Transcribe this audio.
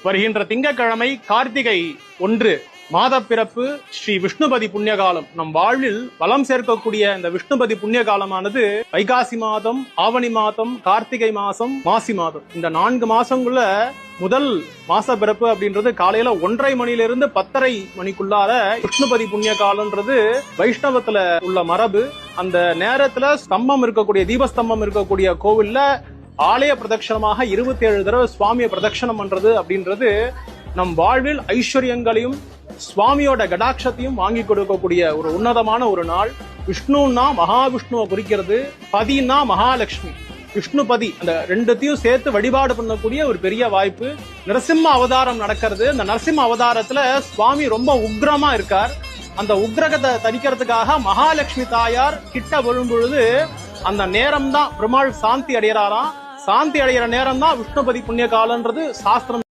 வருகின்ற திங்கட்கிழமை கார்த்திகை 1 மாத பிறப்பு ஸ்ரீ விஷ்ணுபதி புண்ணியகாலம். நம் வாழ்வில் வளம் சேர்க்கக்கூடிய இந்த விஷ்ணுபதி புண்ணிய காலமானது வைகாசி மாதம், ஆவணி மாதம், கார்த்திகை மாசம், மாசி மாதம். இந்த 4 மாசங்குள்ள முதல் மாச பிறப்பு அப்படின்றது காலையில 1:30 மணிலிருந்து 10:30 மணிக்குள்ளார விஷ்ணுபதி புண்ணிய காலம்ன்றது வைஷ்ணவத்துல உள்ள மரபு. அந்த நேரத்துல ஸ்தம்பம் இருக்கக்கூடிய தீபஸ்தம்பம் இருக்கக்கூடிய கோவில்ல ஆலய பிரதட்சணமாக 27 தடவை சுவாமியை பிரதட்சணம் பண்றது அப்படின்றது நம் வாழ்வில் ஐஸ்வர்யங்களையும் சுவாமியோட கடாட்சத்தையும் வாங்கி கொடுக்கக்கூடிய ஒரு உன்னதமான ஒரு நாள். விஷ்ணுன்னா மகாவிஷ்ணுவை குறிக்கிறது, பதினா மகாலட்சுமி. விஷ்ணுபதி அந்த ரெண்டுத்தையும் சேர்த்து வழிபாடு பண்ணக்கூடிய ஒரு பெரிய வாய்ப்பு. நரசிம்ம அவதாரம் நடக்கிறது. அந்த நரசிம்ம அவதாரத்துல சுவாமி ரொம்ப உக்ரமா இருக்கார். அந்த உக்ரகத்தை தணிக்கிறதுக்காக மகாலட்சுமி தாயார் கிட்ட வரும் பொழுது அந்த நேரம் தான் பெருமாள் சாந்தி அடைகிறாராம். சாந்தி அடைகிற நேரம் தான் விஷ்ணுபதி புண்ணிய காலன்றது சாஸ்திரம்.